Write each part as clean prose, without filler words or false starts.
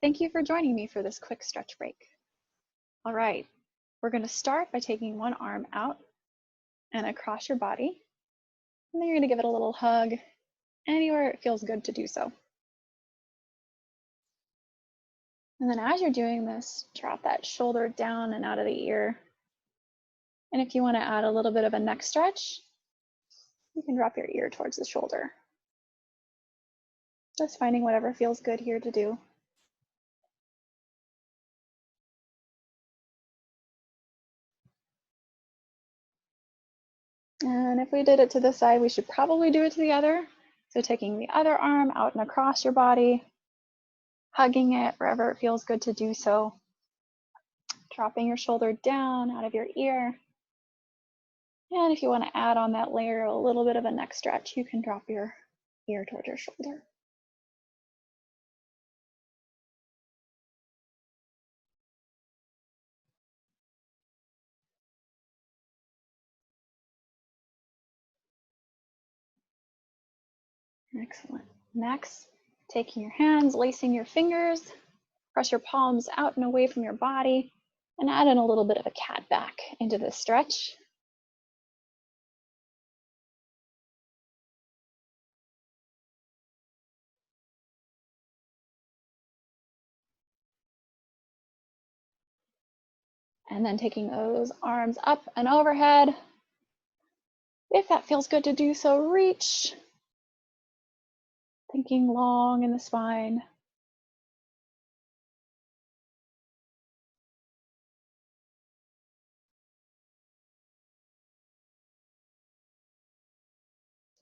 Thank you for joining me for this quick stretch break. All right, we're going to start by taking one arm out and across your body. And then you're going to give it a little hug anywhere it feels good to do so. And then as you're doing this, drop that shoulder down and out of the ear. And if you want to add a little bit of a neck stretch, you can drop your ear towards the shoulder. Just finding whatever feels good here to do. And if we did it to this side, we should probably do it to the other. So taking the other arm out and across your body, hugging it wherever it feels good to do so. Dropping your shoulder down out of your ear. And if you want to add on that layer a little bit of a neck stretch, you can drop your ear towards your shoulder. Excellent. Next, taking your hands, lacing your fingers, press your palms out and away from your body, and add in a little bit of a cat back into this stretch. And then taking those arms up and overhead. If that feels good to do so, reach. Thinking long in the spine.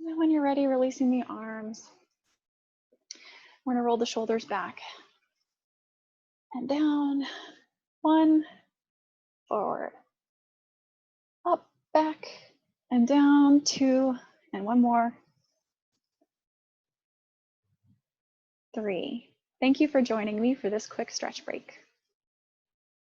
And then when you're ready, releasing the arms. We're going to roll the shoulders back and down. 1, forward, up, back, and down. 2, and 1 more. 3. Thank you for joining me for this quick stretch break.